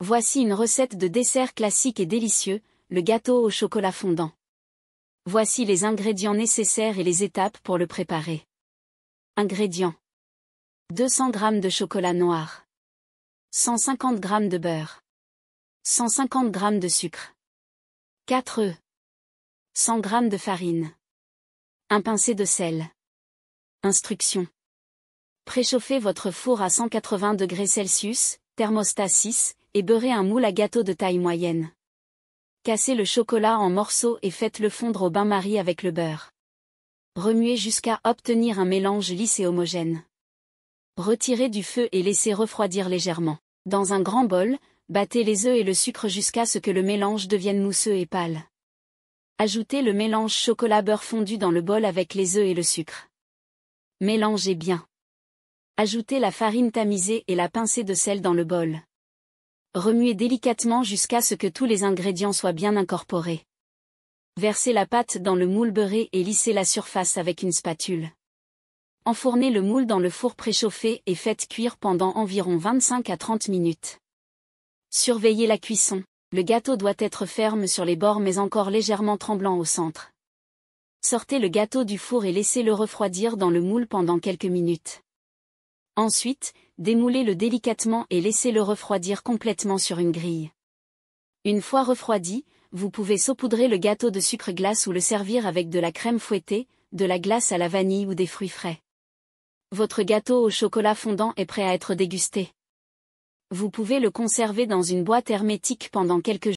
Voici une recette de dessert classique et délicieux, le gâteau au chocolat fondant. Voici les ingrédients nécessaires et les étapes pour le préparer. Ingrédients. 200 g de chocolat noir. 150 g de beurre. 150 g de sucre. 4 œufs. 100 g de farine. Un pincé de sel. Instructions. Préchauffez votre four à 180 degrés Celsius, thermostat 6, et beurrez un moule à gâteau de taille moyenne. Cassez le chocolat en morceaux et faites-le fondre au bain-marie avec le beurre. Remuez jusqu'à obtenir un mélange lisse et homogène. Retirez du feu et laissez refroidir légèrement. Dans un grand bol, battez les œufs et le sucre jusqu'à ce que le mélange devienne mousseux et pâle. Ajoutez le mélange chocolat-beurre fondu dans le bol avec les œufs et le sucre. Mélangez bien. Ajoutez la farine tamisée et la pincée de sel dans le bol. Remuez délicatement jusqu'à ce que tous les ingrédients soient bien incorporés. Versez la pâte dans le moule beurré et lissez la surface avec une spatule. Enfournez le moule dans le four préchauffé et faites cuire pendant environ 25 à 30 minutes. Surveillez la cuisson. Le gâteau doit être ferme sur les bords mais encore légèrement tremblant au centre. Sortez le gâteau du four et laissez-le refroidir dans le moule pendant quelques minutes. Ensuite, démoulez-le délicatement et laissez-le refroidir complètement sur une grille. Une fois refroidi, vous pouvez saupoudrer le gâteau de sucre glace ou le servir avec de la crème fouettée, de la glace à la vanille ou des fruits frais. Votre gâteau au chocolat fondant est prêt à être dégusté. Vous pouvez le conserver dans une boîte hermétique pendant quelques jours.